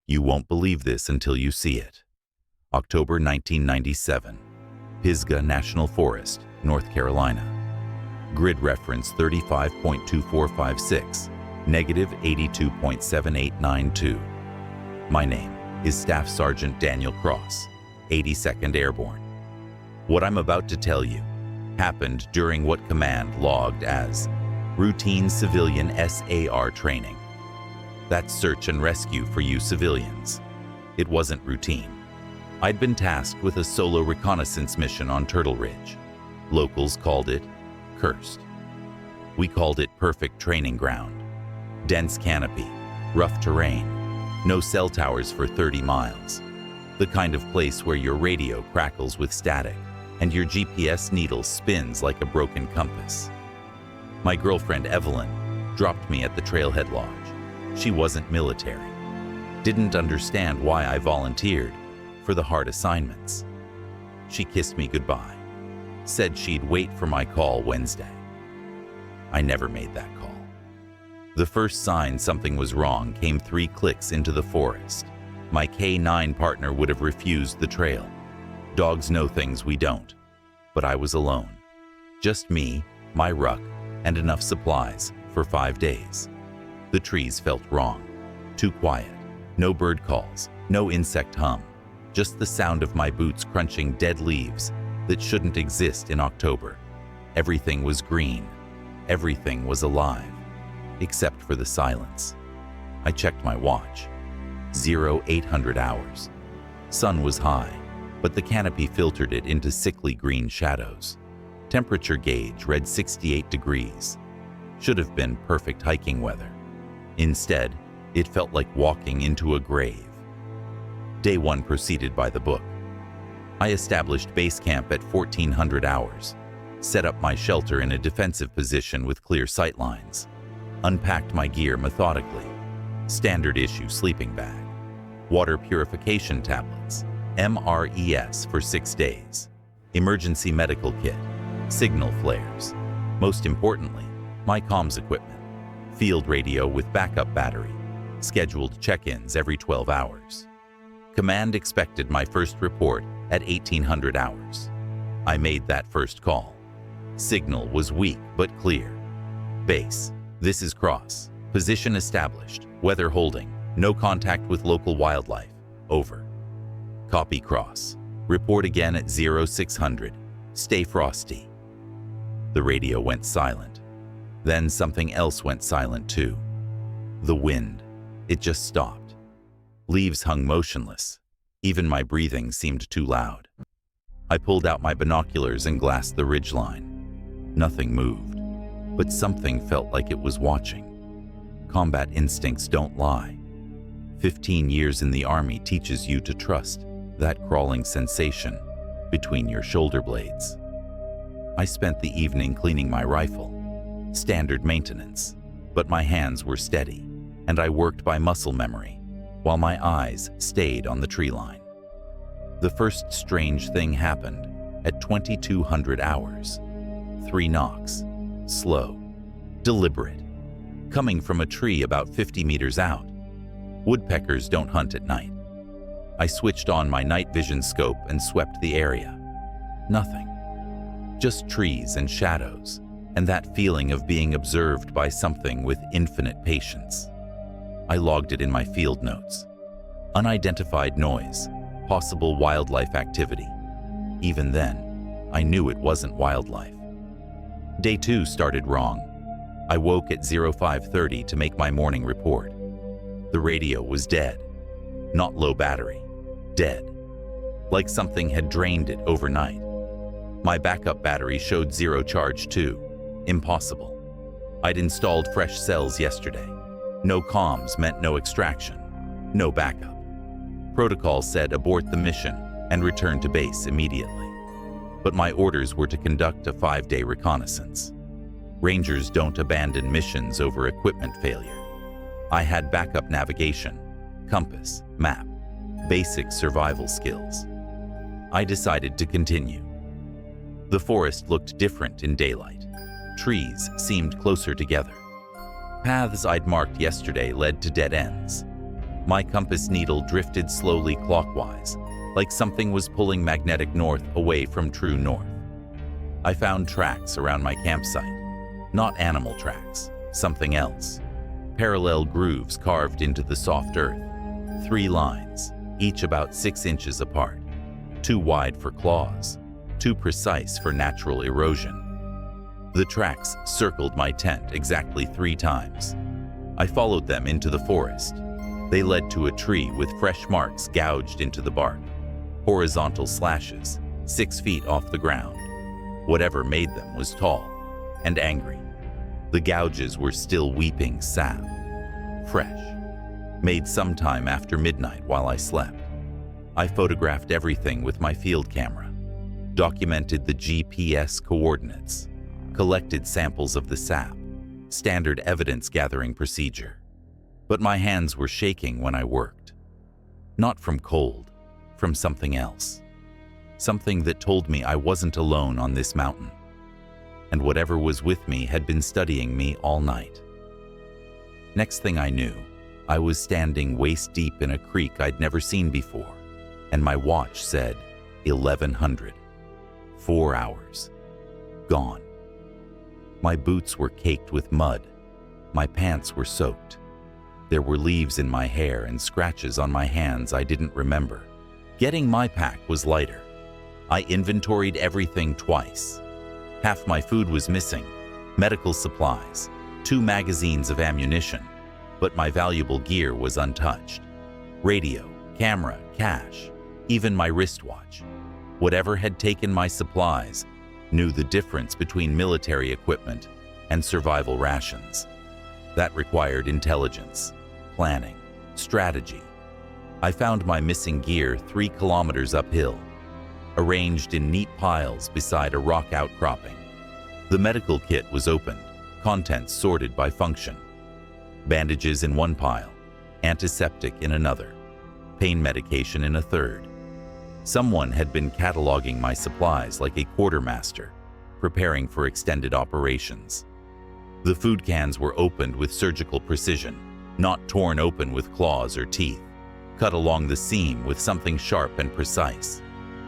You won't believe this until you see it. October 1997. Pisgah National Forest, North Carolina. Grid reference 35.2456, negative 82.7892. My name is Staff Sergeant Daniel Cross, 82nd Airborne. What I'm about to tell you happened during what command logged as routine civilian SAR training. That's search and rescue for you civilians. It wasn't routine. I'd been tasked with a solo reconnaissance mission on Turtle Ridge. Locals called it cursed. We called it perfect training ground. Dense canopy, rough terrain, no cell towers for 30 miles. The kind of place where your radio crackles with static and your GPS needle spins like a broken compass. My girlfriend Evelyn dropped me at the Trailhead Lodge. She wasn't military, didn't understand why I volunteered for the hard assignments. She kissed me goodbye, said she'd wait for my call Wednesday. I never made that call. The first sign something was wrong came 3 clicks into the forest. My K9 partner would have refused the trail. Dogs know things we don't. But I was alone. Just me, my ruck, and enough supplies for 5 days. The trees felt wrong. Too quiet. No bird calls, no insect hum. Just the sound of my boots crunching dead leaves that shouldn't exist in October. Everything was green. Everything was alive, except for the silence. I checked my watch. 0800 hours. Sun was high, but the canopy filtered it into sickly green shadows. Temperature gauge read 68 degrees. Should have been perfect hiking weather. Instead, it felt like walking into a grave. Day 1 proceeded by the book. I established base camp at 1400 hours, set up my shelter in a defensive position with clear sightlines, unpacked my gear methodically, standard issue sleeping bag, water purification tablets, MRES for 6 days, emergency medical kit, signal flares, most importantly, my comms equipment, field radio with backup battery, scheduled check-ins every 12 hours. Command expected my first report at 1800 hours. I made that first call. Signal was weak but clear. Base, this is Cross. Position established, weather holding, no contact with local wildlife. Over. Copy Cross. Report again at 0600. Stay frosty. The radio went silent. Then something else went silent too. The wind. It just stopped. Leaves hung motionless. Even my breathing seemed too loud. I pulled out my binoculars and glassed the ridgeline. Nothing moved, but something felt like it was watching. Combat instincts don't lie. 15 years in the Army teaches you to trust that crawling sensation between your shoulder blades. I spent the evening cleaning my rifle. Standard maintenance, but my hands were steady, and I worked by muscle memory, while my eyes stayed on the tree line. The first strange thing happened at 2200 hours. 3 knocks, slow, deliberate, coming from a tree about 50 meters out. Woodpeckers don't hunt at night. I switched on my night vision scope and swept the area. Nothing. Just trees and shadows, and that feeling of being observed by something with infinite patience. I logged it in my field notes. Unidentified noise, possible wildlife activity. Even then, I knew it wasn't wildlife. Day 2 started wrong. I woke at 0530 to make my morning report. The radio was dead. Not low battery. Dead. Like something had drained it overnight. My backup battery showed 0 charge too. Impossible. I'd installed fresh cells yesterday. No comms meant no extraction. No backup. Protocol said abort the mission and return to base immediately. But my orders were to conduct a 5-day reconnaissance. Rangers don't abandon missions over equipment failure. I had backup navigation, compass, map, basic survival skills. I decided to continue. The forest looked different in daylight. Trees seemed closer together. Paths I'd marked yesterday led to dead ends. My compass needle drifted slowly clockwise, like something was pulling magnetic north away from true north. I found tracks around my campsite. Not animal tracks, something else. Parallel grooves carved into the soft earth. 3 lines, each about 6 inches apart. Too wide for claws, too precise for natural erosion. The tracks circled my tent exactly 3 times. I followed them into the forest. They led to a tree with fresh marks gouged into the bark. Horizontal slashes, 6 feet off the ground. Whatever made them was tall and angry. The gouges were still weeping sap. Fresh. Made sometime after midnight while I slept. I photographed everything with my field camera. Documented the GPS coordinates. Collected samples of the sap. Standard evidence gathering procedure. But my hands were shaking when I worked. Not from cold, from something else. Something that told me I wasn't alone on this mountain. And whatever was with me had been studying me all night. Next thing I knew, I was standing waist deep in a creek I'd never seen before, and my watch said 1100. 4 hours. Gone. My boots were caked with mud. My pants were soaked. There were leaves in my hair and scratches on my hands I didn't remember. Getting my pack was lighter. I inventoried everything twice. Half my food was missing, medical supplies, 2 magazines of ammunition, but my valuable gear was untouched. Radio, camera, cash, even my wristwatch. Whatever had taken my supplies knew the difference between military equipment and survival rations. That required intelligence, planning, strategy. I found my missing gear 3 kilometers uphill, arranged in neat piles beside a rock outcropping. The medical kit was opened, contents sorted by function. Bandages in one pile, antiseptic in another, pain medication in a third. Someone had been cataloging my supplies like a quartermaster, preparing for extended operations. The food cans were opened with surgical precision, not torn open with claws or teeth, cut along the seam with something sharp and precise.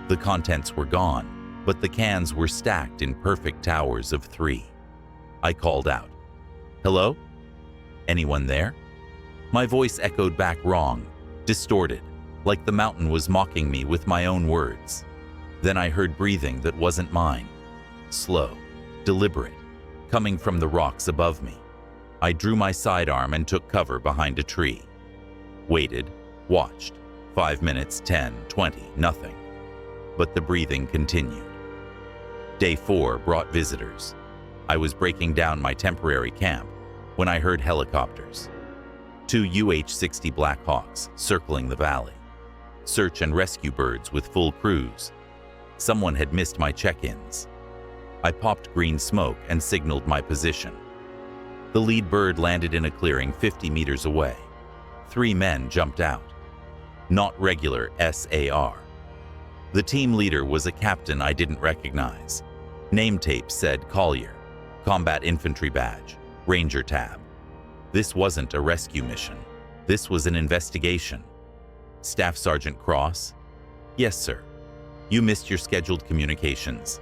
The contents were gone, but the cans were stacked in perfect towers of 3. I called out, "Hello? Anyone there?" My voice echoed back wrong, distorted, like the mountain was mocking me with my own words. Then I heard breathing that wasn't mine, slow, deliberate, coming from the rocks above me. I drew my sidearm and took cover behind a tree. Waited, watched. 5 minutes, 10, 20, nothing. But the breathing continued. Day 4 brought visitors. I was breaking down my temporary camp when I heard helicopters. 2 UH-60 Black Hawks circling the valley. Search and rescue birds with full crews. Someone had missed my check-ins. I popped green smoke and signaled my position. The lead bird landed in a clearing 50 meters away. 3 men jumped out. Not regular SAR. The team leader was a captain I didn't recognize. Name tape said Collier, Combat Infantry Badge, Ranger Tab. This wasn't a rescue mission. This was an investigation. Staff Sergeant Cross? Yes, sir. You missed your scheduled communications.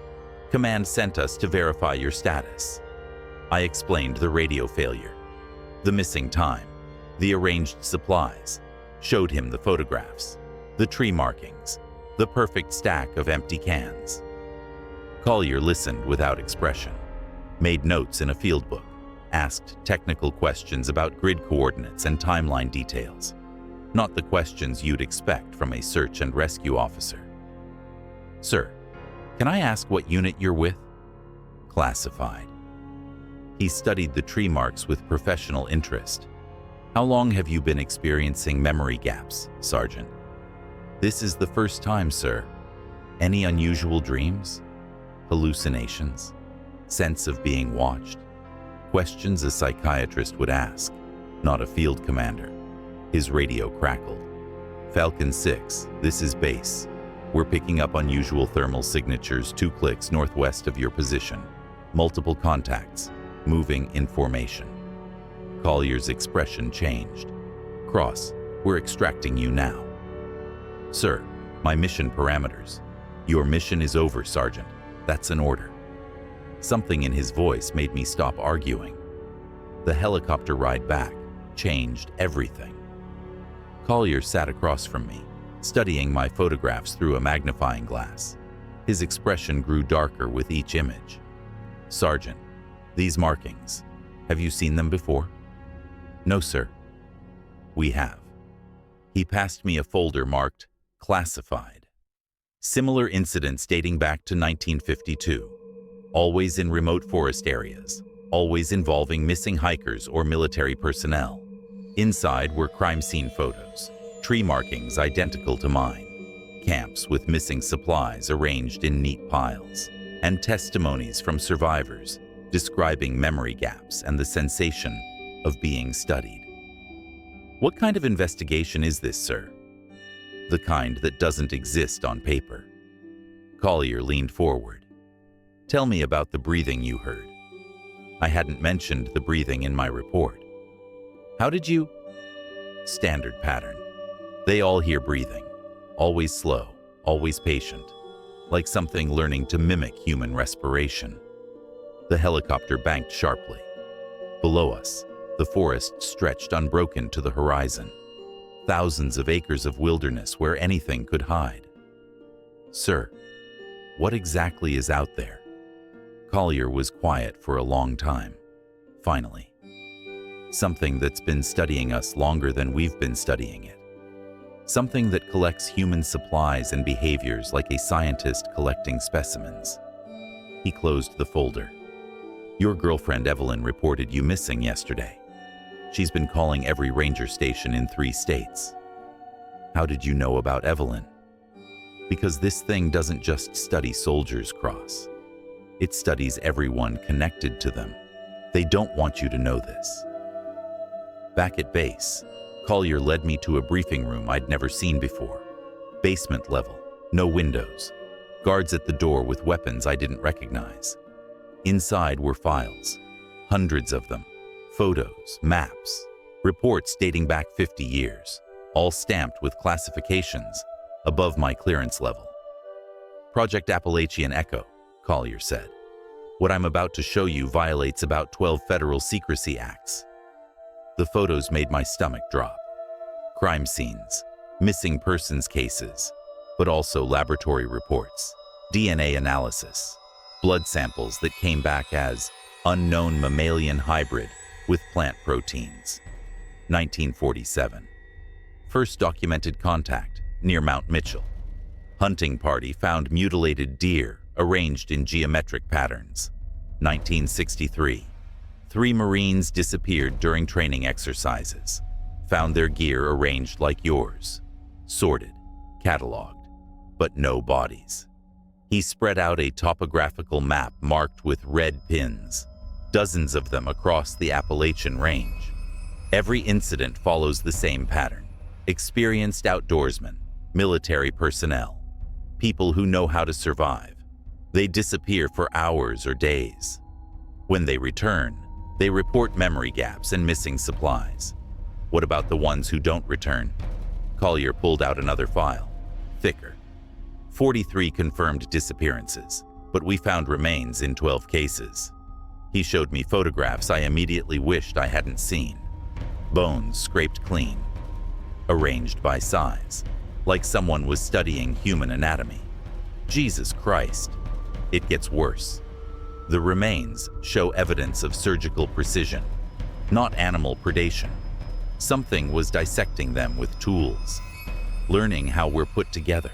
Command sent us to verify your status. I explained the radio failure, the missing time, the arranged supplies, showed him the photographs, the tree markings, the perfect stack of empty cans. Collier listened without expression, made notes in a field book, asked technical questions about grid coordinates and timeline details, not the questions you'd expect from a search and rescue officer. Sir, can I ask what unit you're with? Classified. He studied the tree marks with professional interest. How long have you been experiencing memory gaps, Sergeant? This is the first time, sir. Any unusual dreams? Hallucinations? Sense of being watched? Questions a psychiatrist would ask, not a field commander. His radio crackled. Falcon 6, this is base. We're picking up unusual thermal signatures 2 clicks northwest of your position. Multiple contacts, moving in formation. Collier's expression changed. Cross, We're extracting you now. Sir, my mission parameters. Your mission is over, Sergeant. That's an order. Something in his voice made me stop arguing. The helicopter ride back changed everything. Collier sat across from me, studying my photographs through a magnifying glass. His expression grew darker with each image. Sergeant, these markings, have you seen them before? No, sir. We have. He passed me a folder marked Classified. Similar incidents dating back to 1952, always in remote forest areas, always involving missing hikers or military personnel. Inside were crime scene photos, tree markings identical to mine, camps with missing supplies arranged in neat piles, and testimonies from survivors describing memory gaps and the sensation of being studied. What kind of investigation is this, sir? The kind that doesn't exist on paper. Collier leaned forward. Tell me about the breathing you heard. I hadn't mentioned the breathing in my report. How did you? Standard pattern. They all hear breathing. Always slow, always patient. Like something learning to mimic human respiration. The helicopter banked sharply. Below us, the forest stretched unbroken to the horizon. Thousands of acres of wilderness where anything could hide. Sir, what exactly is out there? Collier was quiet for a long time. Finally, something that's been studying us longer than we've been studying it. Something that collects human supplies and behaviors like a scientist collecting specimens. He closed the folder. Your girlfriend Evelyn reported you missing yesterday. She's been calling every ranger station in 3 states. How did you know about Evelyn? Because this thing doesn't just study soldiers, Cross. It studies everyone connected to them. They don't want you to know this. Back at base, Collier led me to a briefing room I'd never seen before. Basement level, no windows. Guards at the door with weapons I didn't recognize. Inside were files, hundreds of them. Photos, maps, reports dating back 50 years, all stamped with classifications above my clearance level. Project Appalachian Echo, Collier said. What I'm about to show you violates about 12 federal secrecy acts. The photos made my stomach drop. Crime scenes, missing persons cases, but also laboratory reports, DNA analysis, blood samples that came back as unknown mammalian hybrid with plant proteins. 1947. First documented contact near Mount Mitchell. Hunting party found mutilated deer arranged in geometric patterns. 1963. 3 Marines disappeared during training exercises. Found their gear arranged like yours. Sorted, cataloged, but no bodies. He spread out a topographical map marked with red pins. Dozens of them across the Appalachian range. Every incident follows the same pattern. Experienced outdoorsmen, military personnel, people who know how to survive. They disappear for hours or days. When they return, they report memory gaps and missing supplies. What about the ones who don't return? Collier pulled out another file, thicker. 43 confirmed disappearances, but we found remains in 12 cases. He showed me photographs I immediately wished I hadn't seen. Bones scraped clean, arranged by size, like someone was studying human anatomy. Jesus Christ, it gets worse. The remains show evidence of surgical precision, not animal predation. Something was dissecting them with tools, learning how we're put together.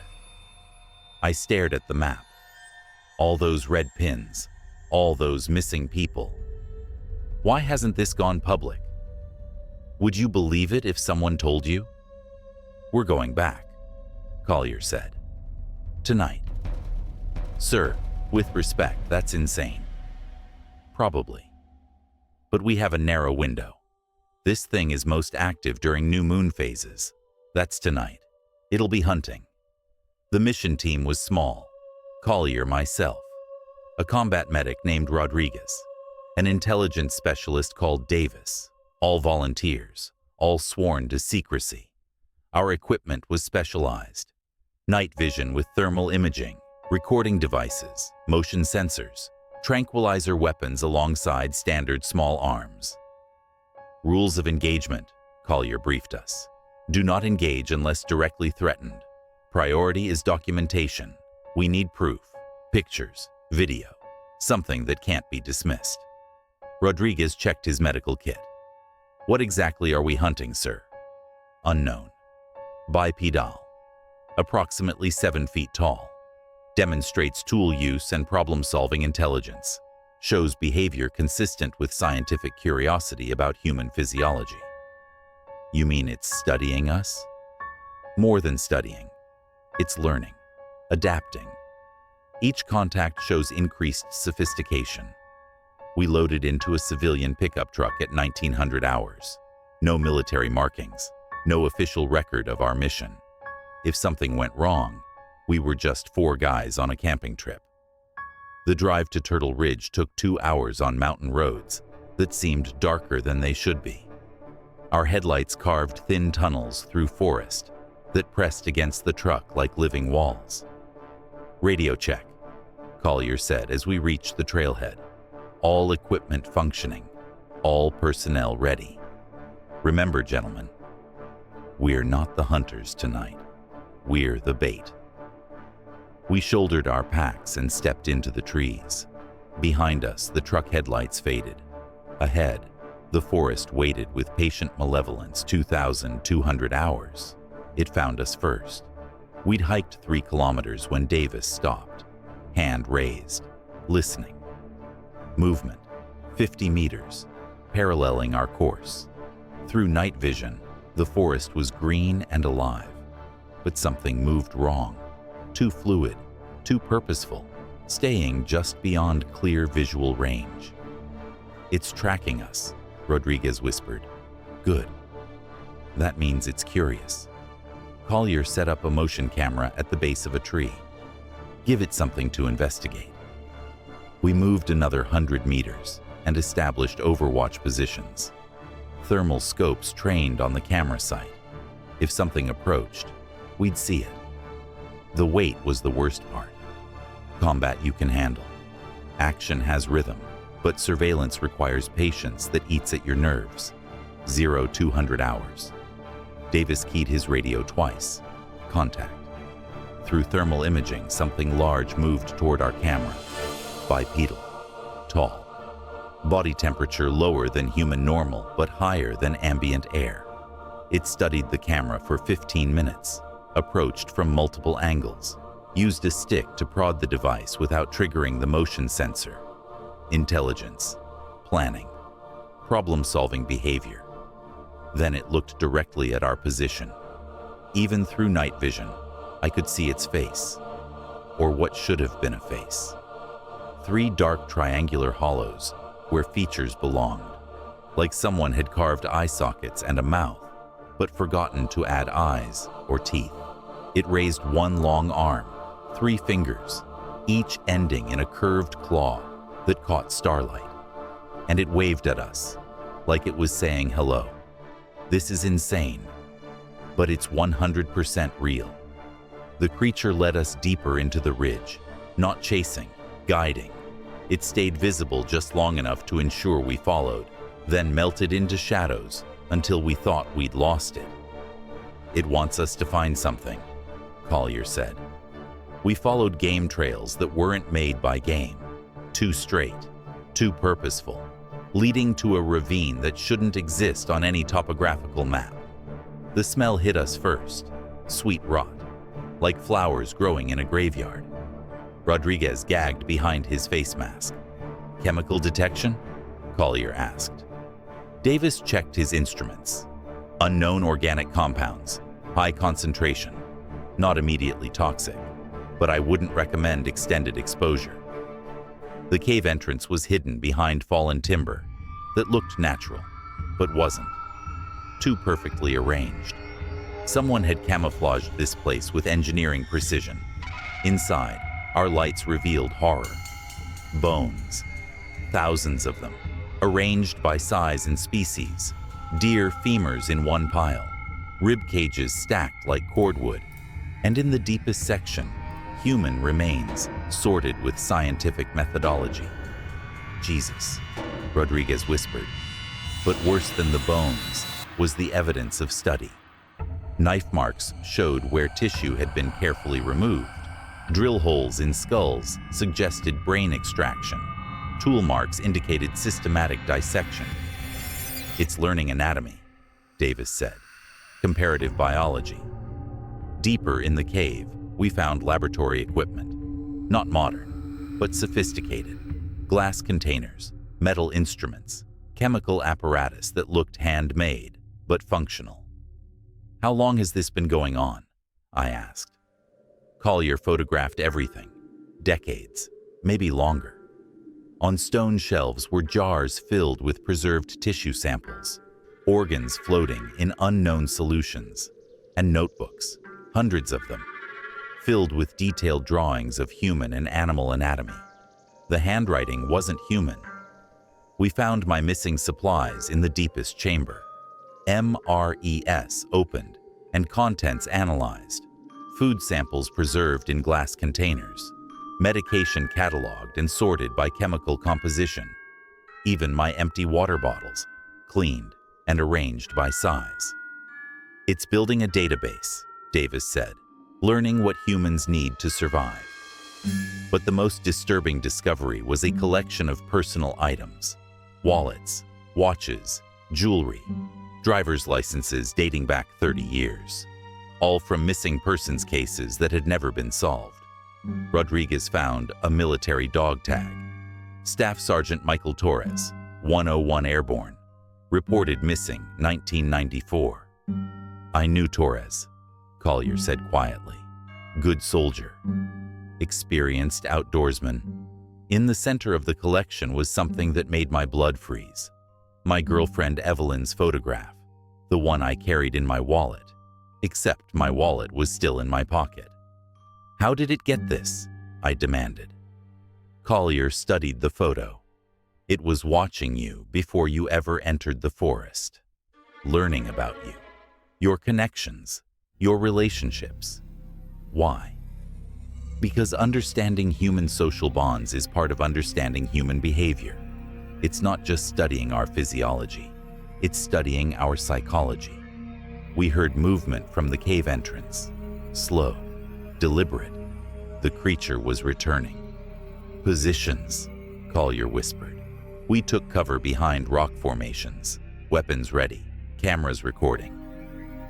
I stared at the map. All those red pins, all those missing people. Why hasn't this gone public? Would you believe it if someone told you? We're going back, Collier said. Tonight. Sir, with respect, that's insane. Probably. But we have a narrow window. This thing is most active during new moon phases. That's tonight. It'll be hunting. The mission team was small. Collier, myself, a combat medic named Rodriguez, an intelligence specialist called Davis, all volunteers, all sworn to secrecy. Our equipment was specialized. Night vision with thermal imaging, recording devices, motion sensors, tranquilizer weapons alongside standard small arms. Rules of engagement, Collier briefed us. Do not engage unless directly threatened. Priority is documentation. We need proof, pictures, video, something that can't be dismissed. Rodriguez checked his medical kit. What exactly are we hunting, sir? Unknown. Bipedal. Approximately 7 feet tall. Demonstrates tool use and problem-solving intelligence. Shows behavior consistent with scientific curiosity about human physiology. You mean it's studying us? More than studying. It's learning, adapting. Each contact shows increased sophistication. We loaded into a civilian pickup truck at 1900 hours. No military markings, no official record of our mission. If something went wrong, we were just 4 guys on a camping trip. The drive to Turtle Ridge took 2 hours on mountain roads that seemed darker than they should be. Our headlights carved thin tunnels through forest that pressed against the truck like living walls. Radio check, Collier said as we reached the trailhead. All equipment functioning, all personnel ready. Remember, gentlemen, we're not the hunters tonight. We're the bait. We shouldered our packs and stepped into the trees. Behind us, the truck headlights faded. Ahead, the forest waited with patient malevolence 2,200 hours. It found us first. We'd hiked 3 kilometers when Davis stopped, hand raised, listening. Movement, 50 meters, paralleling our course. Through night vision, the forest was green and alive. But something moved wrong. Too fluid, too purposeful, staying just beyond clear visual range. It's tracking us, Rodriguez whispered. Good. That means it's curious. Collier set up a motion camera at the base of a tree. Give it something to investigate. We moved another 100 meters and established overwatch positions. Thermal scopes trained on the camera site. If something approached, we'd see it. The wait was the worst part. Combat you can handle. Action has rhythm, but surveillance requires patience that eats at your nerves. 200 hours. Davis keyed his radio twice. Contact. Through thermal imaging, something large moved toward our camera. Bipedal. Tall. Body temperature lower than human normal, but higher than ambient air. It studied the camera for 15 minutes, approached from multiple angles, used a stick to prod the device without triggering the motion sensor. Intelligence. Planning. Problem-solving behavior. Then it looked directly at our position. Even through night vision, I could see its face, or what should have been a face. 3 dark triangular hollows where features belonged, like someone had carved eye sockets and a mouth, but forgotten to add eyes or teeth. It raised 1 long arm, 3 fingers, each ending in a curved claw that caught starlight. And it waved at us, like it was saying hello. This is insane, but it's 100% real. The creature led us deeper into the ridge, not chasing, guiding. It stayed visible just long enough to ensure we followed, then melted into shadows until we thought we'd lost it. It wants us to find something, Collier said. We followed game trails that weren't made by game, too straight, too purposeful, leading to a ravine that shouldn't exist on any topographical map. The smell hit us first, sweet rot, like flowers growing in a graveyard. Rodriguez gagged behind his face mask. Chemical detection? Collier asked. Davis checked his instruments. Unknown organic compounds, high concentration, not immediately toxic, but I wouldn't recommend extended exposure. The cave entrance was hidden behind fallen timber that looked natural, but wasn't. Too perfectly arranged. Someone had camouflaged this place with engineering precision. Inside, our lights revealed horror. Bones. Thousands of them, arranged by size and species. Deer femurs in one pile. rib cages stacked like cordwood, and in the deepest section, human remains sorted with scientific methodology. Jesus, Rodriguez whispered. But worse than the bones was the evidence of study. Knife marks showed where tissue had been carefully removed. Drill holes in skulls suggested brain extraction. Tool marks indicated systematic dissection. It's learning anatomy, Davis said. Comparative biology. Deeper in the cave, we found laboratory equipment. Not modern, but sophisticated. Glass containers, metal instruments, chemical apparatus that looked handmade, but functional. How long has this been going on? I asked. Collier photographed everything. Decades, maybe longer. On stone shelves were jars filled with preserved tissue samples, organs floating in unknown solutions, and notebooks, hundreds of them, filled with detailed drawings of human and animal anatomy. The handwriting wasn't human. We found my missing supplies in the deepest chamber. MRES opened and contents analyzed. Food samples preserved in glass containers. Medication cataloged and sorted by chemical composition. Even my empty water bottles, cleaned and arranged by size. It's building a database, Davis said, learning what humans need to survive. But the most disturbing discovery was a collection of personal items. Wallets, watches, jewelry, driver's licenses dating back 30 years, all from missing persons cases that had never been solved. Rodriguez found a military dog tag. Staff Sergeant Michael Torres, 101 Airborne, reported missing 1994. I knew Torres, Collier said quietly. Good soldier. Experienced outdoorsman. In the center of the collection was something that made my blood freeze. My girlfriend Evelyn's photograph, the one I carried in my wallet, except my wallet was still in my pocket. How did it get this? I demanded. Collier studied the photo. It was watching you before you ever entered the forest, learning about you, your connections, your relationships. Why? Because understanding human social bonds is part of understanding human behavior. It's not just studying our physiology, it's studying our psychology. We heard movement from the cave entrance, slow, deliberate. The creature was returning. Positions, Collier whispered. We took cover behind rock formations, weapons ready, cameras recording.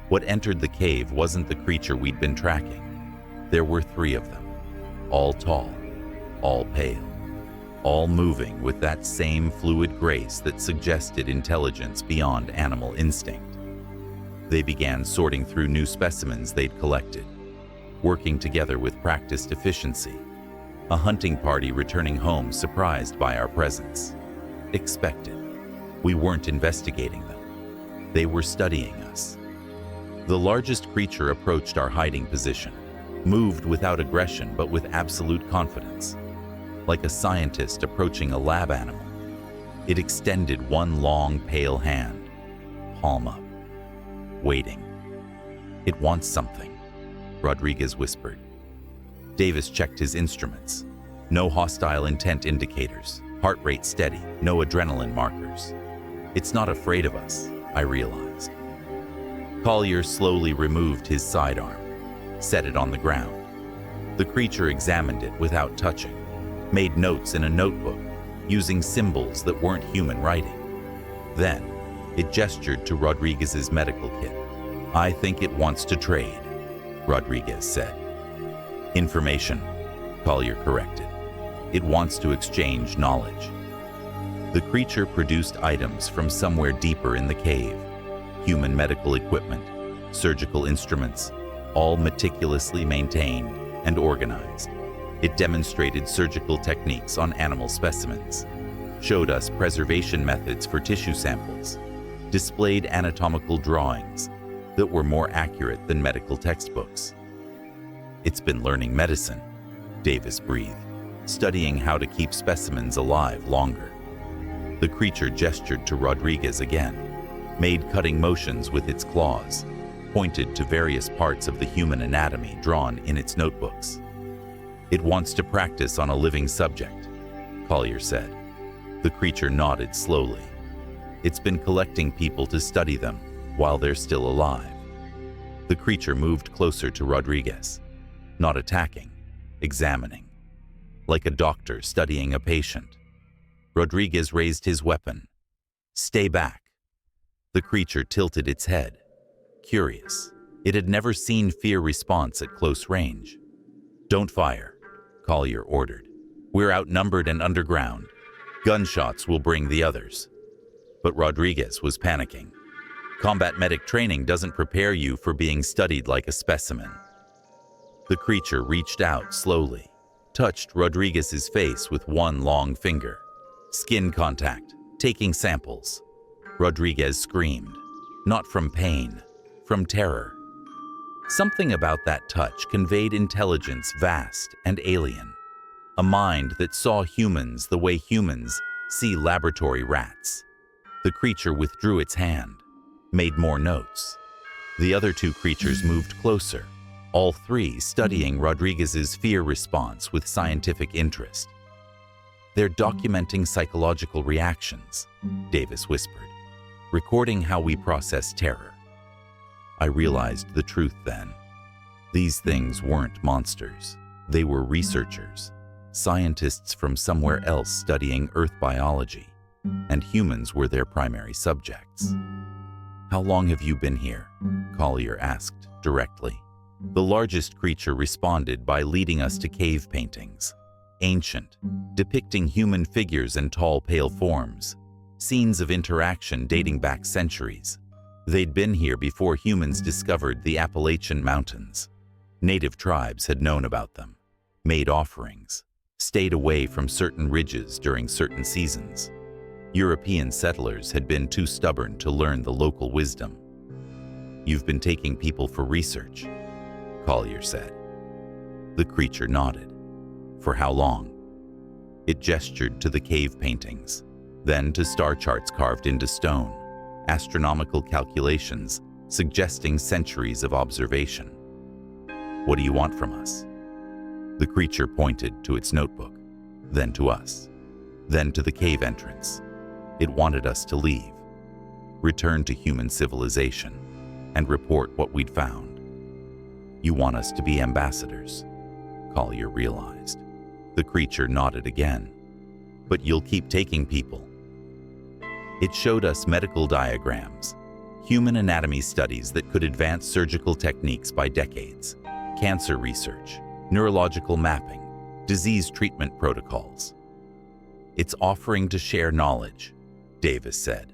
What entered the cave wasn't the creature we'd been tracking. There were 3 of them, all tall, all pale, all moving with that same fluid grace that suggested intelligence beyond animal instinct. They began sorting through new specimens they'd collected, working together with practiced efficiency. A hunting party returning home surprised by our presence. Expected. We weren't investigating them. They were studying us. The largest creature approached our hiding position, moved without aggression but with absolute confidence. Like a scientist approaching a lab animal. It extended one long, pale hand, palm up, waiting. It wants something, Rodriguez whispered. Davis checked his instruments. No hostile intent indicators, heart rate steady, no adrenaline markers. It's not afraid of us, I realized. Collier slowly removed his sidearm, set it on the ground. The creature examined it without touching, made notes in a notebook, using symbols that weren't human writing. Then, it gestured to Rodriguez's medical kit. I think it wants to trade, Rodriguez said. Information, Collier corrected. It wants to exchange knowledge. The creature produced items from somewhere deeper in the cave. Human medical equipment, surgical instruments, all meticulously maintained and organized. It demonstrated surgical techniques on animal specimens, showed us preservation methods for tissue samples, displayed anatomical drawings that were more accurate than medical textbooks. It's been learning medicine, Davis breathed, studying how to keep specimens alive longer. The creature gestured to Rodriguez again, made cutting motions with its claws, pointed to various parts of the human anatomy drawn in its notebooks. "It wants to practice on a living subject," Collier said. The creature nodded slowly. "It's been collecting people to study them while they're still alive." The creature moved closer to Rodriguez, not attacking, examining, like a doctor studying a patient. Rodriguez raised his weapon. "Stay back." The creature tilted its head, curious. It had never seen fear response at close range. "Don't fire," Collier ordered. "We're outnumbered and underground. Gunshots will bring the others." But Rodriguez was panicking. "Combat medic training doesn't prepare you for being studied like a specimen." The creature reached out slowly, touched Rodriguez's face with one long finger. Skin contact, taking samples. Rodriguez screamed, not from pain, from terror. Something about that touch conveyed intelligence vast and alien, a mind that saw humans the way humans see laboratory rats. The creature withdrew its hand, made more notes. The other two creatures moved closer, all three studying Rodriguez's fear response with scientific interest. "They're documenting psychological reactions," Davis whispered, "recording how we process terror." I realized the truth then. These things weren't monsters. They were researchers, scientists from somewhere else studying Earth biology, and humans were their primary subjects. "How long have you been here?" Collier asked directly. The largest creature responded by leading us to cave paintings, ancient, depicting human figures and tall, pale forms, scenes of interaction dating back centuries. They'd been here before humans discovered the Appalachian Mountains. Native tribes had known about them, made offerings, stayed away from certain ridges during certain seasons. European settlers had been too stubborn to learn the local wisdom. "You've been taking people for research," Collier said. The creature nodded. "For how long?" It gestured to the cave paintings, then to star charts carved into stone, astronomical calculations suggesting centuries of observation. "What do you want from us?" The creature pointed to its notebook, then to us, then to the cave entrance. It wanted us to leave, return to human civilization, and report what we'd found. "You want us to be ambassadors," Collier realized. The creature nodded again. "But you'll keep taking people." It showed us medical diagrams, human anatomy studies that could advance surgical techniques by decades, cancer research, neurological mapping, disease treatment protocols. "It's offering to share knowledge," Davis said.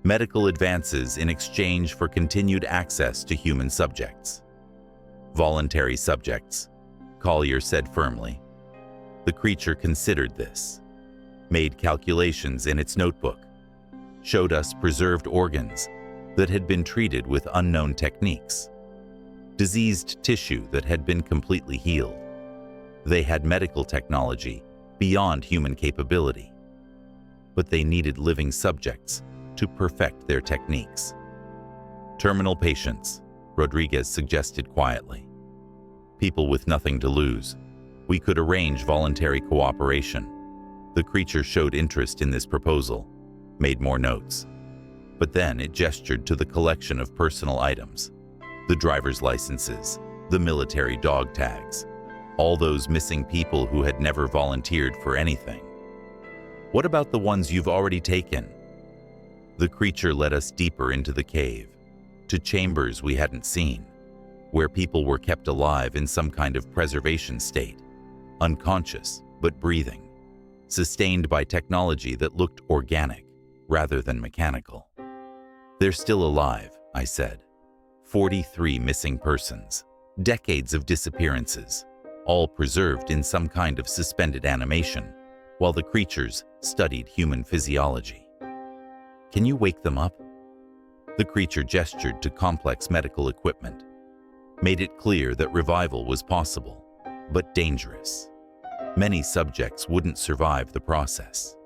"Medical advances in exchange for continued access to human subjects." "Voluntary subjects," Collier said firmly. The creature considered this, made calculations in its notebook, showed us preserved organs that had been treated with unknown techniques, diseased tissue that had been completely healed. They had medical technology beyond human capability, but they needed living subjects to perfect their techniques. "Terminal patients," Rodriguez suggested quietly. "People with nothing to lose. We could arrange voluntary cooperation." The creature showed interest in this proposal, made more notes. But then it gestured to the collection of personal items, the driver's licenses, the military dog tags, all those missing people who had never volunteered for anything. "What about the ones you've already taken?" The creature led us deeper into the cave, to chambers we hadn't seen, where people were kept alive in some kind of preservation state, unconscious but breathing, sustained by technology that looked organic rather than mechanical. "They're still alive," I said. 43 missing persons, decades of disappearances, all preserved in some kind of suspended animation, while the creatures studied human physiology. "Can you wake them up?" The creature gestured to complex medical equipment, made it clear that revival was possible, but dangerous. Many subjects wouldn't survive the process.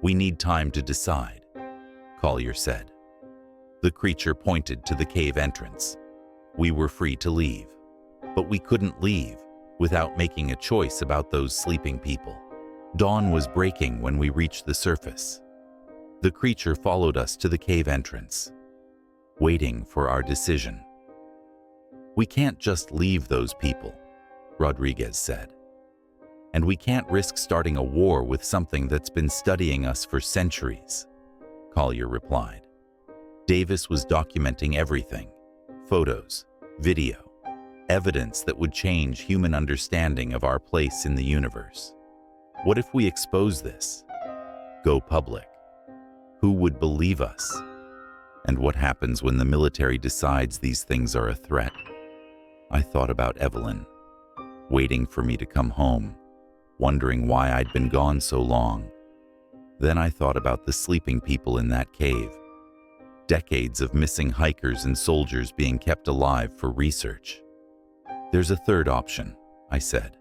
"We need time to decide," Collier said. The creature pointed to the cave entrance. We were free to leave, but we couldn't leave without making a choice about those sleeping people. Dawn was breaking when we reached the surface. The creature followed us to the cave entrance, waiting for our decision. "We can't just leave those people," Rodriguez said. "And we can't risk starting a war with something that's been studying us for centuries," Collier replied. Davis was documenting everything: photos, video, evidence that would change human understanding of our place in the universe. What if we expose this? Go public? Who would believe us? And what happens when the military decides these things are a threat? I thought about Evelyn, waiting for me to come home, wondering why I'd been gone so long. Then I thought about the sleeping people in that cave. Decades of missing hikers and soldiers being kept alive for research. "There's a third option," I said.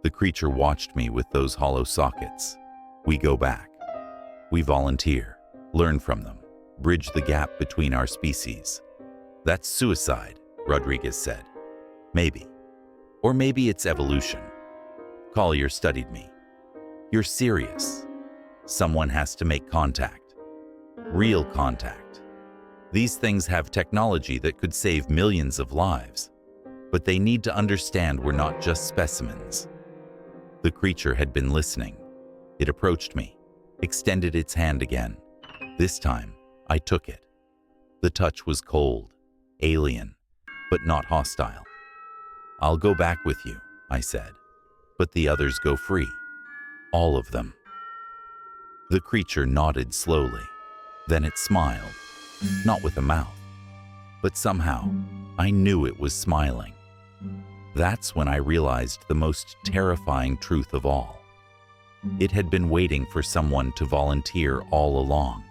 The creature watched me with those hollow sockets. "We go back. We volunteer, learn from them, bridge the gap between our species." "That's suicide," Rodriguez said. "Maybe. Or maybe it's evolution." Collier studied me. "You're serious. Someone has to make contact. Real contact. These things have technology that could save millions of lives, but they need to understand we're not just specimens." The creature had been listening. It approached me, extended its hand again. This time, I took it. The touch was cold, alien, but not hostile. "I'll go back with you," I said, "but the others go free. All of them." The creature nodded slowly. Then it smiled, not with a mouth, but somehow I knew it was smiling. That's when I realized the most terrifying truth of all. It had been waiting for someone to volunteer all along.